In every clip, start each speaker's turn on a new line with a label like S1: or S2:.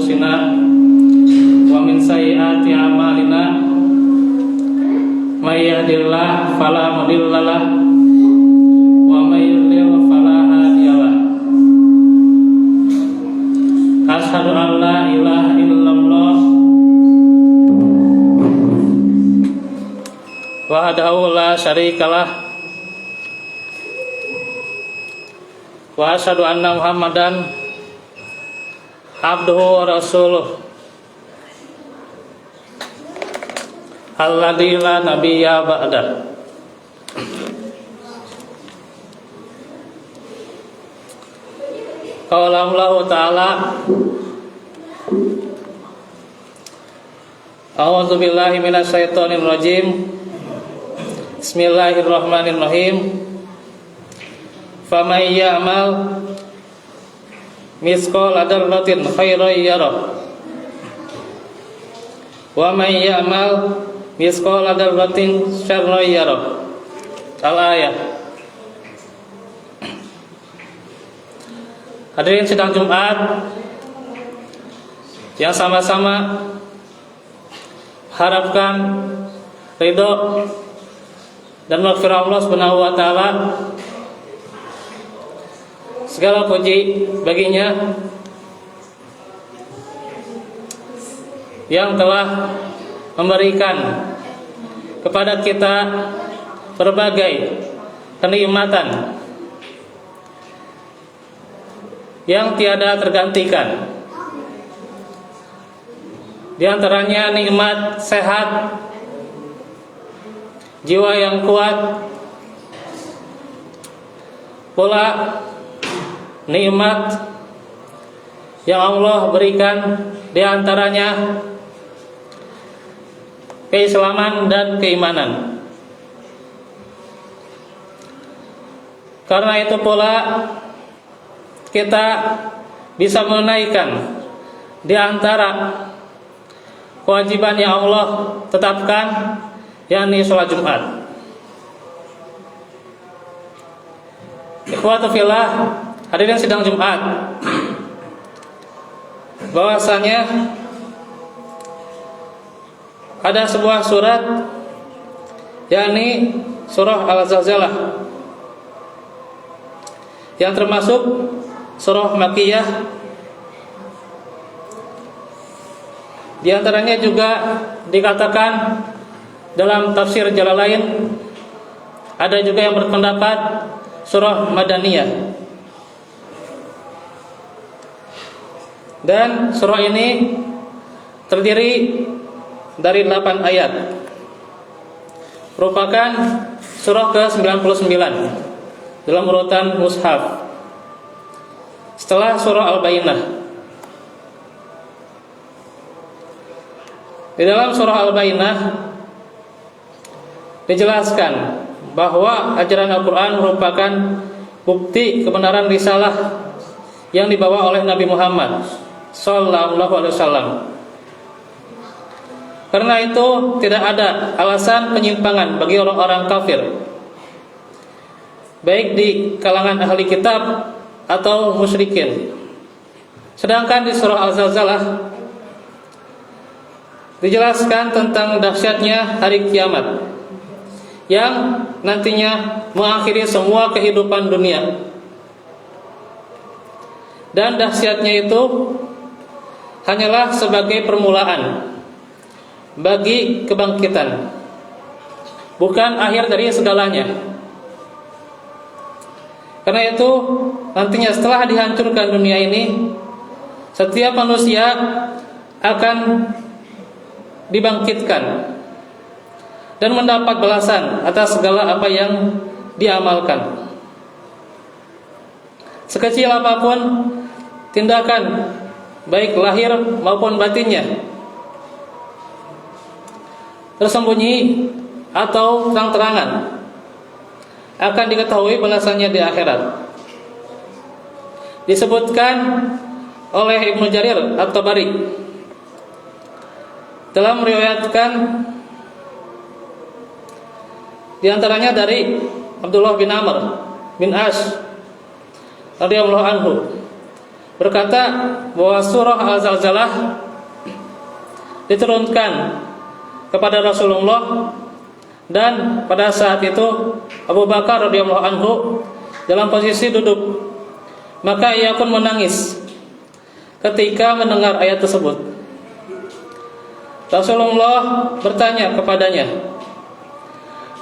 S1: anfusina wa min sayyiati a'malina may yahdihillahu fala mudhillalah wa may yudlil fala hadiyalah. Asyhadu an la ilaha illallah wahdahu la syarikalah wa asyhadu anna Muhammadan abduhu wa rasuluh alladzi la nabiyya ba'da. Qala Allah Ta'ala A'udzu billahi minasy syaithanir rajim. Bismillahirrahmanirrahim. Faman ya'mal mithqala dzarratin khairan yarah wa man ya'mal mithqala dzarratin syarran yarah. Al-ayat. Hadirin sidang Jumat yang sama-sama harapkan ridho dan maghfirah Allah Subhanahu wa taala. Segala puji baginya yang telah memberikan kepada kita berbagai kenikmatan yang tiada tergantikan. Di antaranya nikmat sehat, jiwa yang kuat, pula nikmat yang Allah berikan, di antaranya keislaman dan keimanan. Karena itu pula kita bisa menunaikan di antara kewajiban yang Allah tetapkan, yakni sholat Jumat. Ikhwatu fillah, hadirin sidang Jumat, bahwasanya ada sebuah surat, yakni surah Al-Zalzalah, yang termasuk surah Makkiyah. Di antaranya juga dikatakan dalam tafsir Jalalain, ada juga yang berpendapat surah Madaniyah. Dan surah ini terdiri dari 8 ayat, merupakan surah ke-99 dalam urutan mushaf setelah surah Al-Bayyinah. Di dalam surah Al-Bayyinah dijelaskan bahwa ajaran Al-Quran merupakan bukti kebenaran risalah yang dibawa oleh Nabi Muhammad Sallallahu Alaihi Wasallam. Karena itu tidak ada alasan penyimpangan bagi orang-orang kafir, baik di kalangan ahli kitab atau musyrikin. Sedangkan di surah Al-Zalzalah dijelaskan tentang dahsyatnya hari kiamat yang nantinya mengakhiri semua kehidupan dunia. Dan dahsyatnya itu hanyalah sebagai permulaan bagi kebangkitan, bukan akhir dari segalanya. Karena itu nantinya setelah dihancurkan dunia ini, setiap manusia akan dibangkitkan dan mendapat balasan atas segala apa yang diamalkan. Sekecil apapun tindakan, baik lahir maupun batinnya, tersembunyi atau terang-terangan, akan diketahui balasannya di akhirat. Disebutkan oleh Ibnu Jarir At-Tabari dalam meriwayatkan di antaranya dari Abdullah bin Amr bin As radhiyallahu anhu, berkata bahwa surah Al-Zalzalah diturunkan kepada Rasulullah, dan pada saat itu Abu Bakar radhiyallahu anhu dalam posisi duduk. Maka ia pun menangis ketika mendengar ayat tersebut. Rasulullah bertanya kepadanya,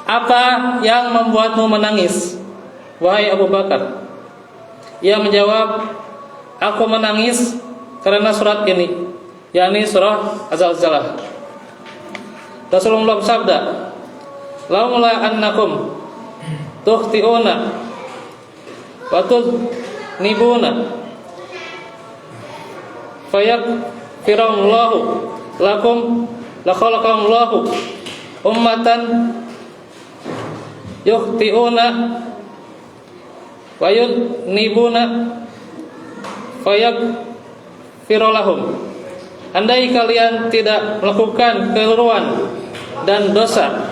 S1: "Apa yang membuatmu menangis, wahai Abu Bakar?" Ia menjawab, "Aku menangis karena surat ini, yakni surah Az-Zalzalah." Rasulullah bersabda, "Laula annakum tukhti'una wa tudnibuna fayaghfirullahu lakum la khalaqallahu ummatan yukhti'una wa yudnibuna fayaghfirulahum." Andai kalian tidak melakukan kekeliruan dan dosa,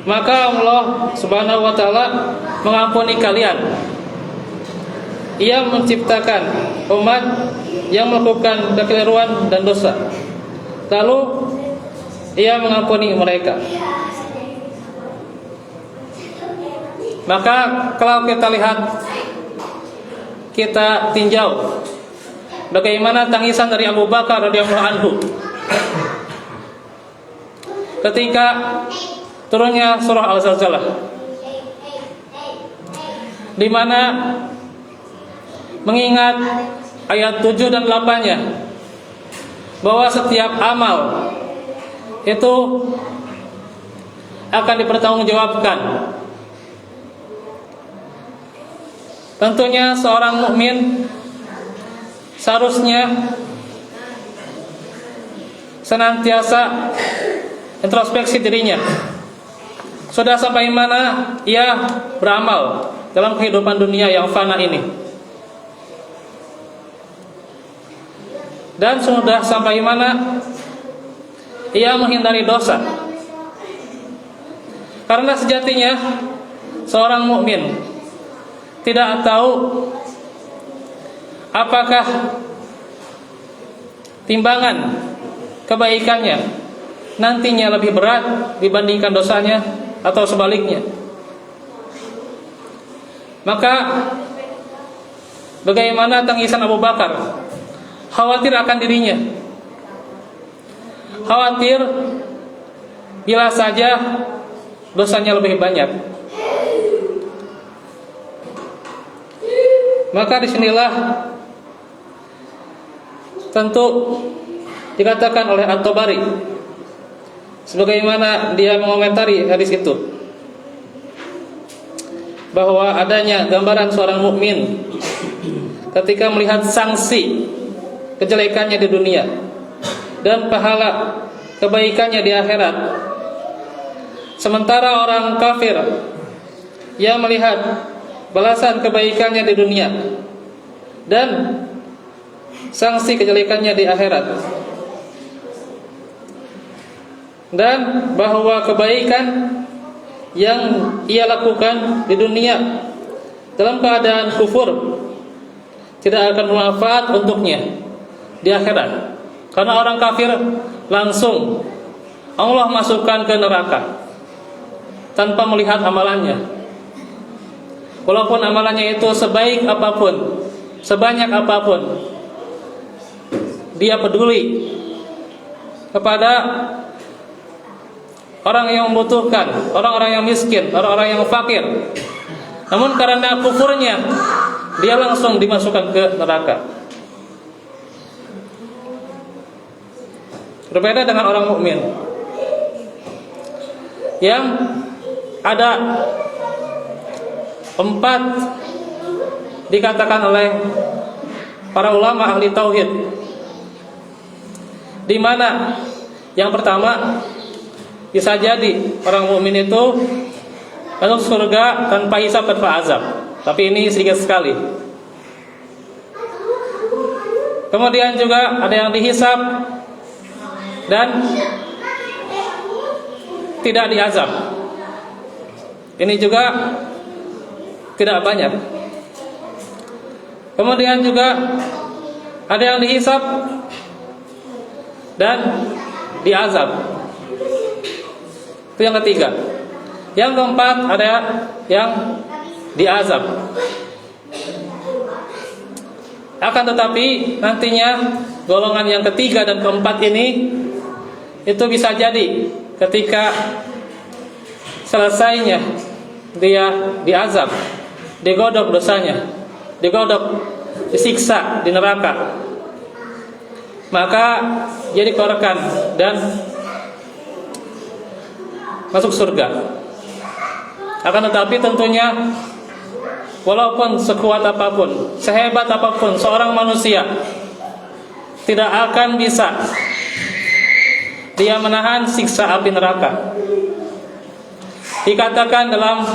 S1: maka Allah Subhanahu wa taala mengampuni kalian. Ia menciptakan umat yang melakukan kekeliruan dan dosa, lalu ia mengampuni mereka. Maka kalau kita lihat, kita tinjau bagaimana tangisan dari Abu Bakar radhiyallahu anhu ketika turunnya surah Al-Zalzalah, di mana mengingat ayat 7 dan 8-nya bahwa setiap amal itu akan dipertanggungjawabkan. Tentunya seorang mukmin seharusnya senantiasa introspeksi dirinya. Sudah sampai mana ia beramal dalam kehidupan dunia yang fana ini, dan sudah sampai mana ia menghindari dosa. Karena sejatinya seorang mukmin tidak tahu apakah timbangan kebaikannya nantinya lebih berat dibandingkan dosanya atau sebaliknya. Maka bagaimana tangisan Abu Bakar? Khawatir akan dirinya, khawatir bila saja dosanya lebih banyak. Maka disinilah tentu dikatakan oleh At-Tabari, sebagaimana dia mengomentari hadis itu, bahwa adanya gambaran seorang mukmin ketika melihat sanksi kejelekannya di dunia dan pahala kebaikannya di akhirat, sementara orang kafir yang melihat balasan kebaikannya di dunia dan sanksi kejelekannya di akhirat, dan bahwa kebaikan yang ia lakukan di dunia dalam keadaan kufur tidak akan bermanfaat untuknya di akhirat. Karena orang kafir langsung Allah masukkan ke neraka tanpa melihat amalannya. Walaupun amalannya itu sebaik apapun, sebanyak apapun, dia peduli kepada orang yang membutuhkan, orang-orang yang miskin, orang-orang yang fakir. Namun karena kufurnya, dia langsung dimasukkan ke neraka. Berbeda dengan orang mukmin yang ada 4 dikatakan oleh para ulama ahli tauhid, di mana yang pertama, bisa jadi orang mukmin itu masuk surga tanpa hisab, tanpa azab, tapi ini sedikit sekali. Kemudian juga ada yang dihisab dan tidak diazab, ini juga tidak banyak. Kemudian juga ada yang dihisab dan diazab. Itu yang ketiga. Yang keempat ada yang diazab. Akan tetapi nantinya golongan yang ketiga dan keempat ini itu bisa jadi ketika selesainya dia diazab, digodok dosanya, digodok, disiksa di neraka, maka dia dikeluarkan dan masuk surga. Akan tetapi tentunya walaupun sekuat apapun, sehebat apapun seorang manusia, tidak akan bisa dia menahan siksa api neraka. Dikatakan dalam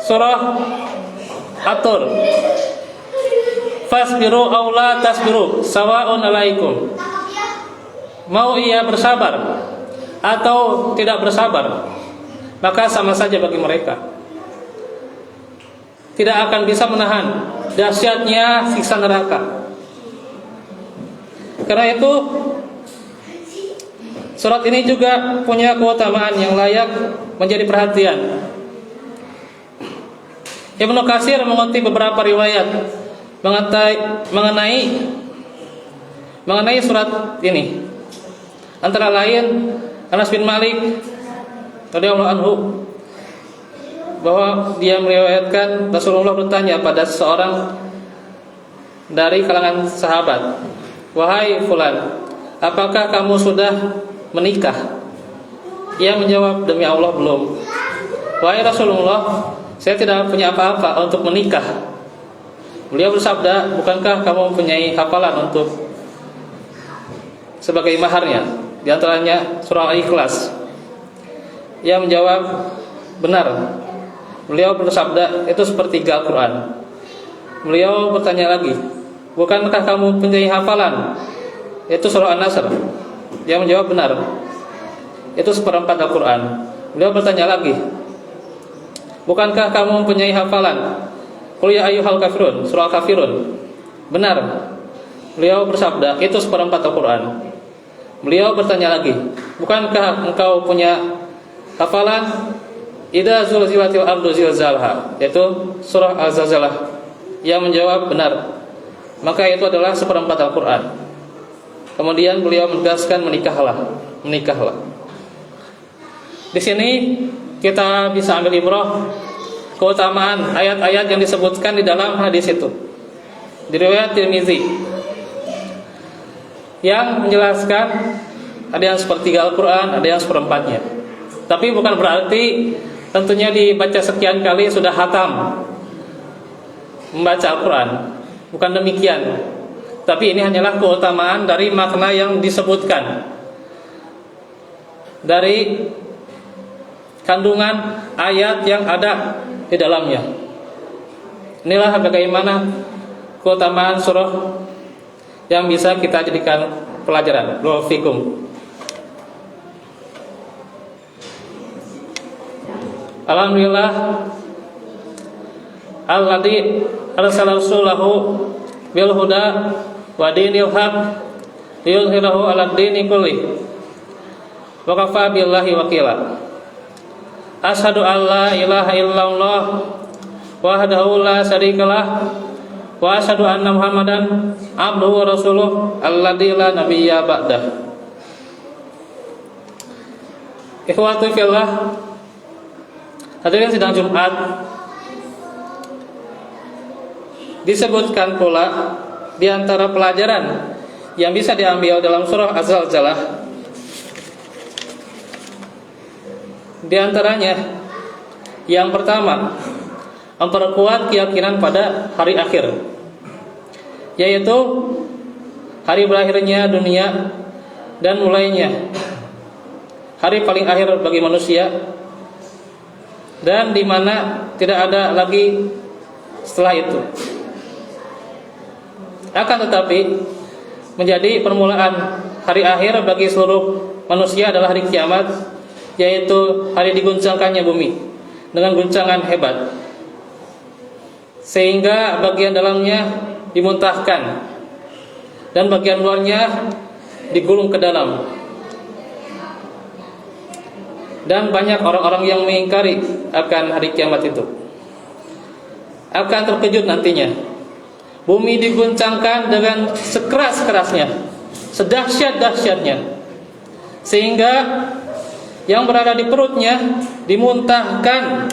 S1: surah At-Tur, fasbiru aw la tasbiru sawa'un alaikum. Mau ia bersabar atau tidak bersabar, maka sama saja bagi mereka. Tidak akan bisa menahan dahsyatnya siksa neraka. Karena itu surat ini juga punya keutamaan yang layak menjadi perhatian. Ibnu Katsir mengutip beberapa riwayat mengenai surat ini. Antara lain Anas bin Malik radhiyallahu anhu, bahwa dia meriwayatkan Rasulullah bertanya pada seorang dari kalangan sahabat, "Wahai fulan, apakah kamu sudah menikah?" Ia menjawab, "Demi Allah belum." "Wahai Rasulullah, saya tidak punya apa-apa untuk menikah." Beliau bersabda, "Bukankah kamu mempunyai hafalan untuk sebagai maharnya? Di antaranya surah Al-Ikhlas." Ia menjawab, "Benar." Beliau bersabda, "Itu sepertiga Al-Quran." Beliau bertanya lagi, "Bukankah kamu mempunyai hafalan? Itu surah An-Nasr." Dia menjawab, "Benar. Itu seperempat Al-Quran." Beliau bertanya lagi, "Bukankah kamu mempunyai hafalan? Qul ya ayyuhal kafirun, surah Kafirun." "Benar." Beliau bersabda, "Itu seperempat Al-Quran." Beliau bertanya lagi, "Bukankah engkau punya hafalan Idza zulzilatil ardu zilzalha?" Yaitu surah Az-Zalzalah. Ia menjawab, "Benar." Maka itu adalah seperempat Al-Quran. Kemudian beliau menegaskan, menikahlah. Di sini kita bisa ambil ibrah keutamaan ayat-ayat yang disebutkan di dalam hadis itu. Di riwayat Tirmizi yang menjelaskan ada yang sepertiga Al-Quran, ada yang seperempatnya. Tapi bukan berarti tentunya dibaca sekian kali sudah hatam membaca Al-Quran. Bukan demikian. Tapi ini hanyalah keutamaan dari makna yang disebutkan, dari kandungan ayat yang ada di dalamnya. Inilah bagaimana keutamaan surah yang bisa kita jadikan pelajaran. Barakallahu fikum. Alhamdulillah alladzi arsala rasulahu bil huda wa dinil haq liyuzhirahu 'alad dini kulli wa kafa billahi wakila. Asyhadu an la ilaha illallah wahdahu la syarikalah wa asyhadu anna Muhammadan abduhu wa rasuluh alladzi la nabiyya ba'dah. Ikhwatu fillah, hadirin sidang Jumat, disebutkan pula di antara pelajaran yang bisa diambil dalam surah Az-Zalzalah, di antaranya yang pertama, memperkuat keyakinan pada hari akhir, yaitu hari berakhirnya dunia dan mulainya hari paling akhir bagi manusia, dan di mana tidak ada lagi setelah itu. Akan tetapi menjadi permulaan hari akhir bagi seluruh manusia adalah hari kiamat, yaitu hari diguncangkannya bumi dengan guncangan hebat, sehingga bagian dalamnya dimuntahkan dan bagian luarnya digulung ke dalam. Dan banyak orang-orang yang mengingkari akan hari kiamat itu. Akan terkejut nantinya. Bumi diguncangkan dengan sekeras-kerasnya, sedahsyat-dahsyatnya, sehingga yang berada di perutnya dimuntahkan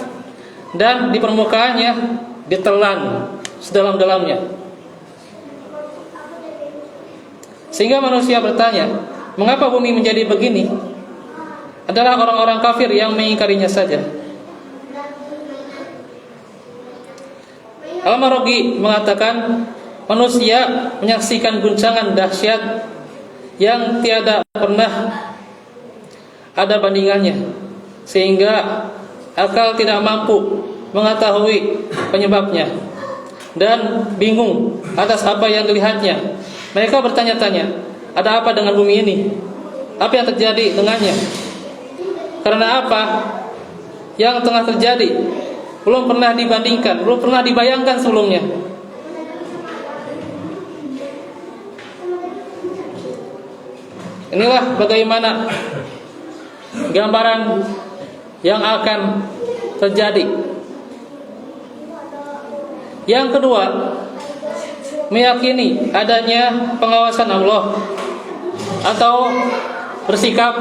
S1: dan di permukaannya ditelan sedalam-dalamnya. Sehingga manusia bertanya, mengapa bumi menjadi begini? Adalah orang-orang kafir yang mengingkarinya saja. Al-Maraghi mengatakan, manusia menyaksikan guncangan dahsyat yang tiada pernah ada bandingannya, sehingga akal tidak mampu mengetahui penyebabnya dan bingung atas apa yang dilihatnya. Mereka bertanya-tanya, ada apa dengan bumi ini? Apa yang terjadi dengannya? Karena apa yang tengah terjadi belum pernah dibandingkan, belum pernah dibayangkan sebelumnya. Inilah bagaimana gambaran yang akan terjadi. Yang kedua, meyakini adanya pengawasan Allah atau bersikap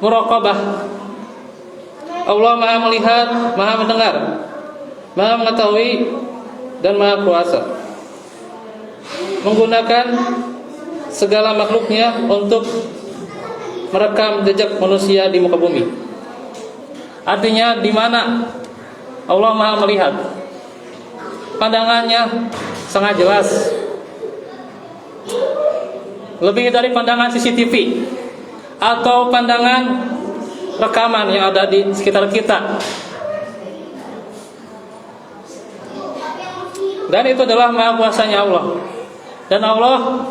S1: muraqabah. Allah Maha melihat, Maha mendengar, Maha mengetahui, dan Maha kuasa, menggunakan segala makhluknya untuk merekam jejak manusia di muka bumi. Artinya, di mana Allah Maha melihat, pandangannya sangat jelas, lebih dari pandangan CCTV atau pandangan rekaman yang ada di sekitar kita. Dan itu adalah maha kuasanya Allah. Dan Allah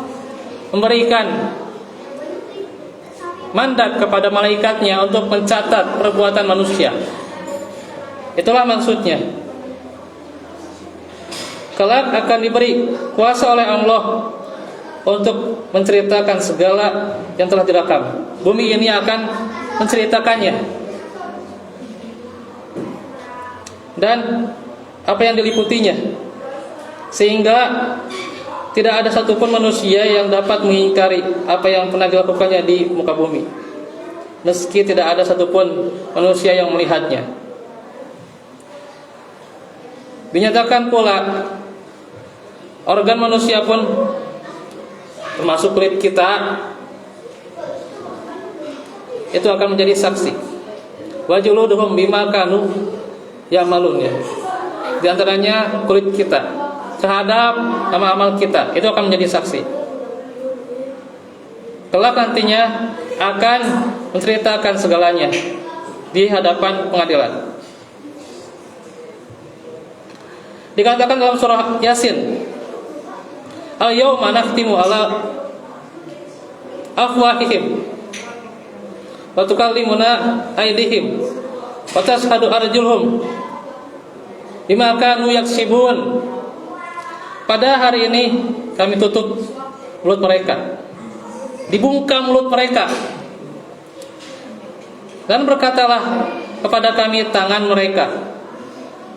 S1: memberikan mandat kepada malaikatnya untuk mencatat perbuatan manusia. Itulah maksudnya. Kelak akan diberi kuasa oleh Allah untuk menceritakan segala yang telah direkam. Bumi ini akan menceritakannya, dan apa yang diliputinya, sehingga tidak ada satupun manusia yang dapat mengingkari apa yang pernah dilakukannya di muka bumi, meski tidak ada satupun manusia yang melihatnya. Dinyatakan pula organ manusia pun, termasuk kulit kita, itu akan menjadi saksi. Wa juluduhum bima kanu ya'malun, ya. Di antaranya kulit kita terhadap amal-amal kita, itu akan menjadi saksi. Kelak nantinya akan menceritakan segalanya di hadapan pengadilan. Dikatakan dalam surah Yasin, al-yawma nakhtimu ala afwahihim wa tukallimuna aydihim wa tashhadu arjuluhum bima kanu yaksibun. Pada hari ini kami tutup mulut mereka, dibungkam mulut mereka, dan berkatalah kepada kami tangan mereka,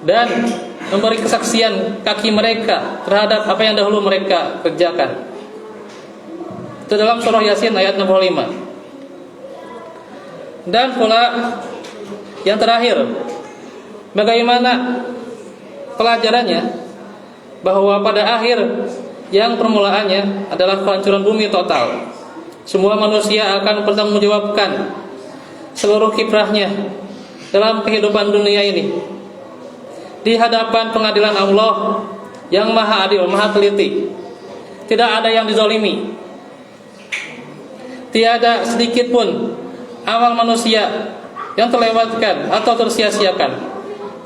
S1: dan memberi kesaksian kaki mereka terhadap apa yang dahulu mereka kerjakan. Itu dalam surah Yasin ayat 65. Dan pula yang terakhir, bagaimana pelajarannya, bahwa pada akhir yang permulaannya adalah kehancuran bumi total. Semua manusia akan bertanggungjawabkan seluruh kiprahnya dalam kehidupan dunia ini di hadapan pengadilan Allah yang maha adil, maha teliti. Tidak ada yang dizalimi, tiada sedikit pun amal manusia yang terlewatkan atau tersia-siakan,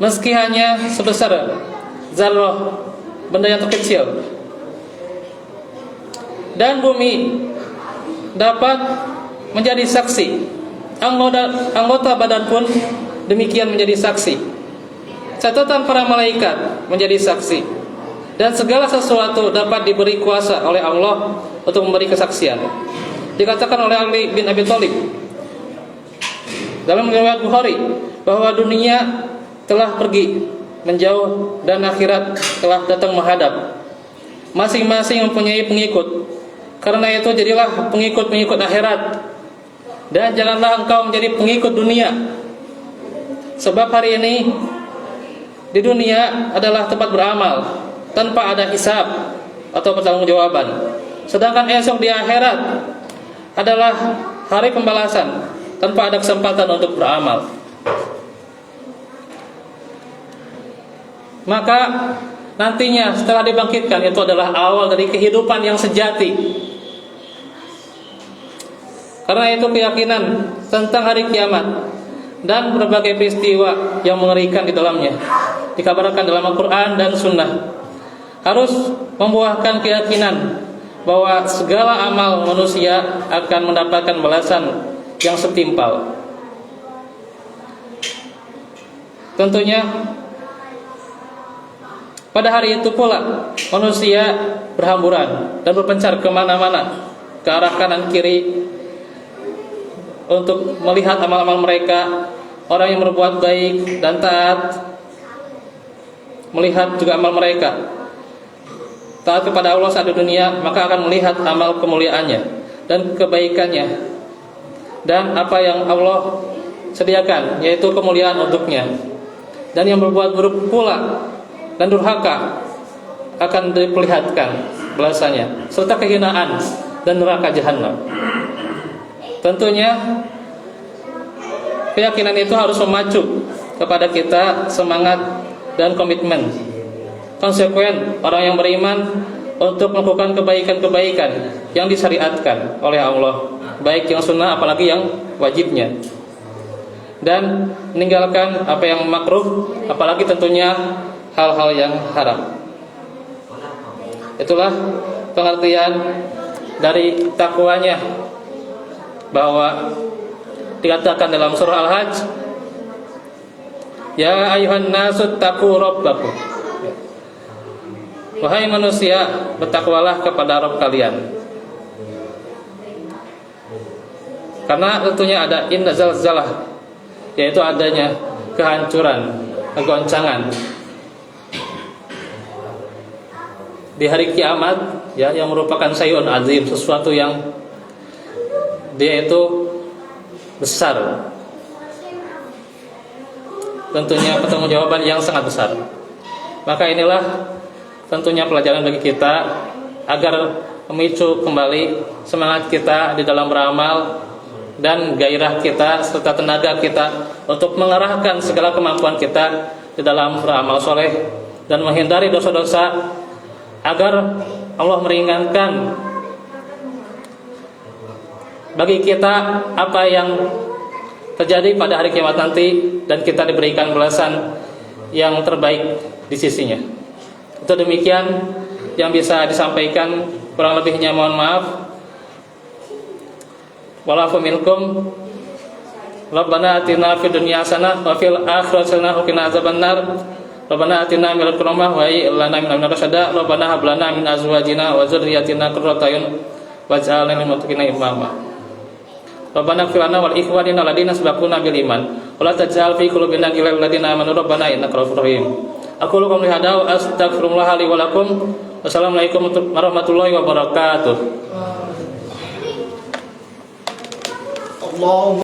S1: meski hanya sebesar zarrah, benda yang terkecil. Dan bumi dapat menjadi saksi, anggota badan pun demikian menjadi saksi, catatan para malaikat menjadi saksi, Dan segala sesuatu dapat diberi kuasa oleh Allah untuk memberi kesaksian. Dikatakan oleh Ali bin Abi Thalib dalam riwayat Bukhari bahwa dunia telah pergi menjauh dan akhirat telah datang menghadap. Masing-masing mempunyai pengikut. Karena itu jadilah pengikut-pengikut akhirat, dan janganlah engkau menjadi pengikut dunia. Sebab hari ini di dunia adalah tempat beramal tanpa ada hisab atau pertanggungjawaban. Sedangkan esok di akhirat adalah hari pembalasan tanpa ada kesempatan untuk beramal. Maka nantinya setelah dibangkitkan itu adalah awal dari kehidupan yang sejati. Karena itu keyakinan tentang hari kiamat dan berbagai peristiwa yang mengerikan di dalamnya dikabarkan dalam Al-Quran dan Sunnah harus membuahkan keyakinan bahwa segala amal manusia akan mendapatkan balasan yang setimpal. Tentunya pada hari itu pula manusia berhamburan dan berpencar kemana-mana, ke arah kanan kiri, untuk melihat amal-amal mereka. Orang yang berbuat baik dan taat melihat juga amal mereka. Taat kepada Allah saat di dunia, maka akan melihat amal kemuliaannya dan kebaikannya, dan apa yang Allah sediakan, yaitu kemuliaan untuknya. Dan yang berbuat buruk pula dan durhaka akan diperlihatkan balasannya, serta kehinaan dan neraka jahanam. Tentunya keyakinan itu harus memacu kepada kita semangat dan komitmen konsekuen orang yang beriman untuk melakukan kebaikan-kebaikan yang disyariatkan oleh Allah, baik yang sunnah apalagi yang wajibnya, dan meninggalkan apa yang makruh, apalagi tentunya hal-hal yang haram. Itulah pengertian dari takwanya, bahwa dikatakan dalam surah Al-Hajj, ya ayuhan nasu taqu rabbakum, wahai manusia, bertakwalah kepada Rabb kalian. Karena tentunya ada inna zalzalah, yaitu adanya kehancuran, kegoncangan di hari kiamat, ya, yang merupakan syai'un azim, sesuatu yang dia itu besar. Tentunya pertanggungjawaban yang sangat besar. Maka inilah tentunya pelajaran bagi kita agar memicu kembali semangat kita di dalam beramal dan gairah kita serta tenaga kita untuk mengarahkan segala kemampuan kita di dalam beramal soleh dan menghindari dosa-dosa, agar Allah meringankan bagi kita apa yang terjadi pada hari kiamat nanti, dan kita diberikan balasan yang terbaik di sisinya. Itu demikian yang bisa disampaikan, kurang lebihnya mohon maaf. Walafu minkum. Rabbana atina fid dunya hasanah wa fil akhirati hasanah wa qina azabannar. Rabbana atina min ladunka rahmah wa hayyi lana min amrina rasyada. Rabbana hab lana min azwajina wa dzurriyyatina qurrata a'yun waj'alna lil muttaqina imama. Rabbana ighfir lana wal ikhwanina alladziina sabaquna bil iman wa la taj'al fi qulubina ghillan lil ladziina amanu rabbana innaka ra'ufur rahim. Aku qouli hadza wa astaghfirullah li wa lakum. Wassalamualaikum warahmatullahi wabarakatuh.